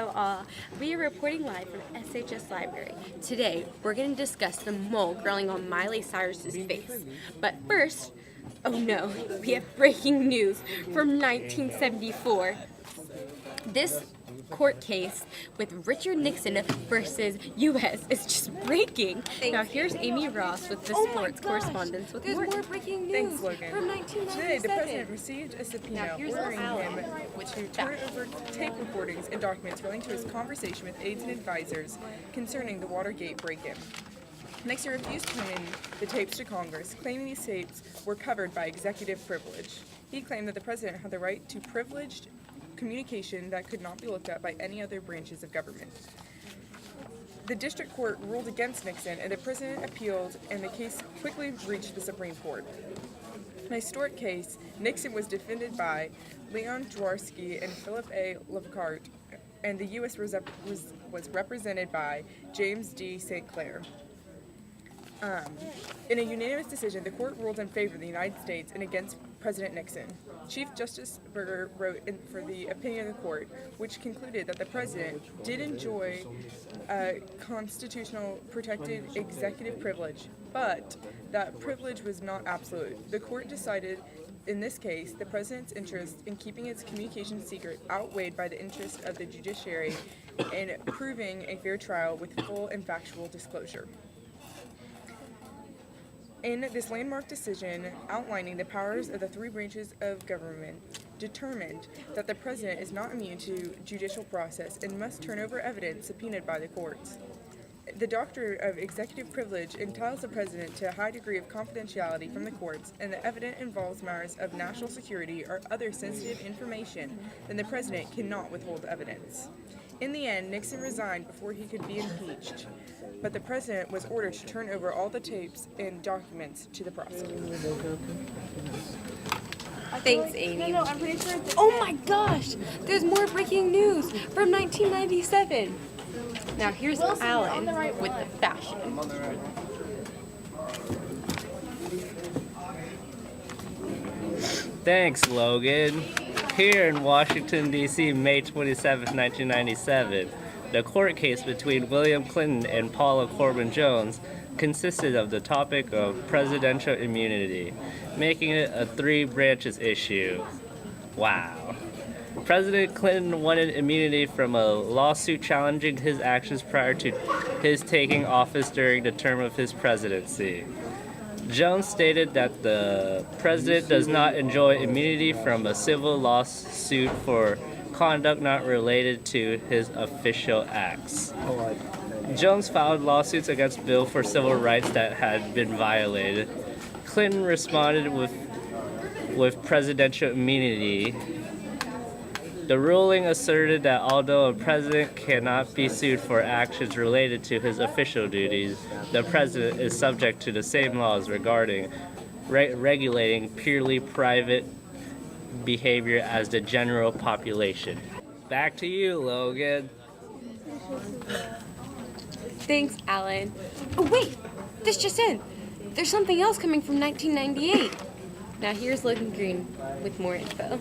Hello all, we are reporting live from SHS Library. Today, we're going to discuss the mole growing on Miley Cyrus's face. But first, oh no, we have breaking news from 1974. This court case with Richard Nixon versus U.S. is just breaking. Now here's Amy Ross with the sports correspondence with There's more breaking news. Thanks, Logan. From 1997. Today, the president received a subpoena ordering him to turn over tape recordings and documents relating to his conversation with aides and advisors concerning the Watergate break-in. Nixon refused to turn in the tapes to Congress, claiming these tapes were covered by executive privilege. He claimed that the president had the right to privileged communication that could not be looked at by any other branches of government. The district court ruled against Nixon, and the president appealed, and the case quickly reached the Supreme Court. In a historic case, Nixon was defended by Leon Jaworski and Philip A. Lockhart, and the U.S. was represented by James D. St. Clair. In a unanimous decision, the court ruled in favor of the United States and against President Nixon. Chief Justice Burger wrote for the opinion of the court, which concluded that the president did enjoy constitutional protected executive privilege, but that privilege was not absolute. The court decided in this case, the president's interest in keeping its communications secret outweighed by the interest of the judiciary in proving a fair trial with full and factual disclosure. In this landmark decision outlining the powers of the three branches of government, determined that the president is not immune to judicial process and must turn over evidence subpoenaed by the courts. The doctrine of executive privilege entitles the president to a high degree of confidentiality from the courts, and the evidence involves matters of national security or other sensitive information, then the president cannot withhold evidence. In the end, Nixon resigned before he could be impeached, but the president was ordered to turn over all the tapes and documents to the prosecutor. Thanks, Amy. No, I'm pretty sure it's Oh my gosh! There's more breaking news from 1997. Now here's Alan with the fashion. Thanks, Logan. Here in Washington, D.C., May 27, 1997, the court case between William Clinton and Paula Corbin Jones consisted of the topic of presidential immunity, making it a three branches issue. Wow. President Clinton wanted immunity from a lawsuit challenging his actions prior to his taking office during the term of his presidency. Jones stated that the president does not enjoy immunity from a civil lawsuit for conduct not related to his official acts. Jones filed lawsuits against Bill for civil rights that had been violated. Clinton responded with presidential immunity. The ruling asserted that although a president cannot be sued for actions related to his official duties, the president is subject to the same laws regarding regulating purely private behavior as the general population. Back to you, Logan. Thanks, Alan. Oh wait, this just in. There's something else coming from 1998. Now here's Logan Green with more info.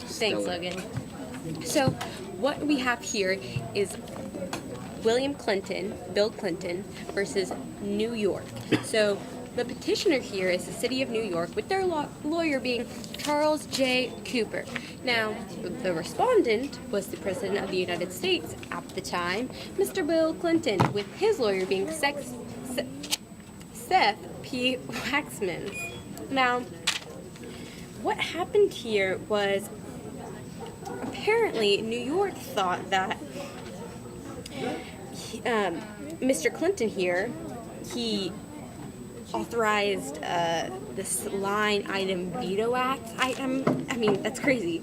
Thanks, Logan. So what we have here is William Clinton, Bill Clinton, versus New York. So the petitioner here is the city of New York, with their lawyer being Charles J. Cooper. Now, the respondent was the President of the United States at the time, Mr. Bill Clinton, with his lawyer being Seth P. Waxman. Now, what happened here was apparently New York thought that Mr. Clinton here, he authorized this line item veto act item, I mean, that's crazy,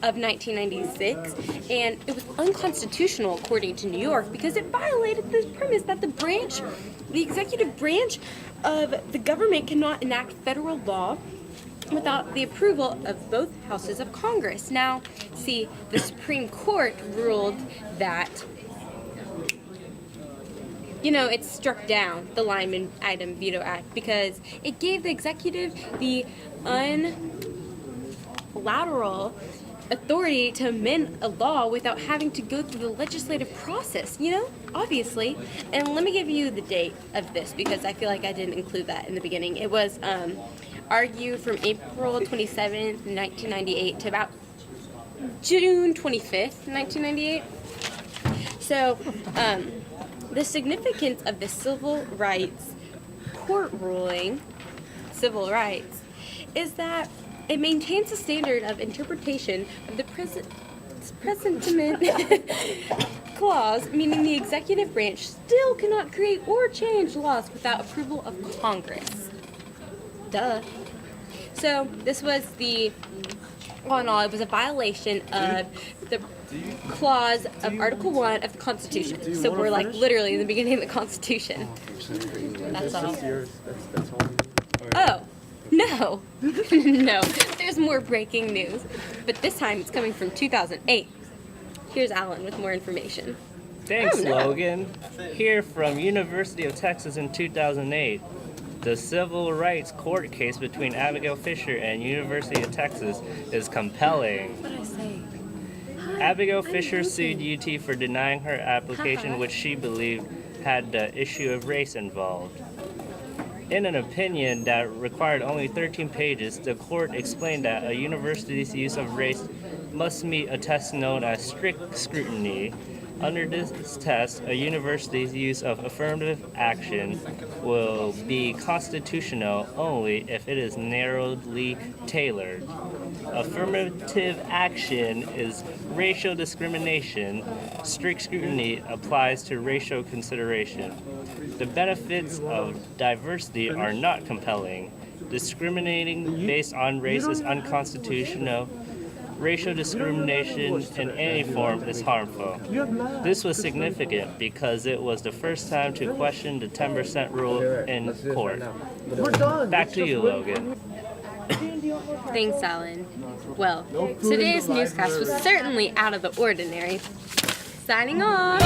of 1996, and it was unconstitutional according to New York because it violated the premise that the executive branch of the government cannot enact federal law without the approval of both houses of Congress. Now, see, the Supreme Court ruled that, it struck down the Line Item Veto Act because it gave the executive the unilateral authority to amend a law without having to go through the legislative process, obviously. And let me give you the date of this because I feel like I didn't include that in the beginning. It was argued from April 27th, 1998 to about June 25th, 1998. So, the significance of the civil rights court ruling, civil rights, is that it maintains the standard of interpretation of the presentiment clause, meaning the executive branch still cannot create or change laws without approval of Congress. Duh. So this was all in all, it was a violation of the clause of Article 1 of the Constitution. So we're like literally in the beginning of the Constitution. That's all. Oh, no. No, there's more breaking news. But this time it's coming from 2008. Here's Alan with more information. Thanks, Oh, no. Logan. Here from University of Texas in 2008. The civil rights court case between Abigail Fisher and University of Texas is compelling. What did I say? Abigail Fisher sued UT for denying her application, which she believed had the issue of race involved. In an opinion that required only 13 pages, the court explained that a university's use of race must meet a test known as strict scrutiny. Under this test, a university's use of affirmative action will be constitutional only if it is narrowly tailored. Affirmative action is racial discrimination. Strict scrutiny applies to racial consideration. The benefits of diversity are not compelling. Discriminating based on race is unconstitutional. Racial discrimination in any form is harmful. This was significant because it was the first time to question the 10% rule in court. Back to you, Logan. Thanks, Alan. Well, today's newscast was certainly out of the ordinary. Signing off!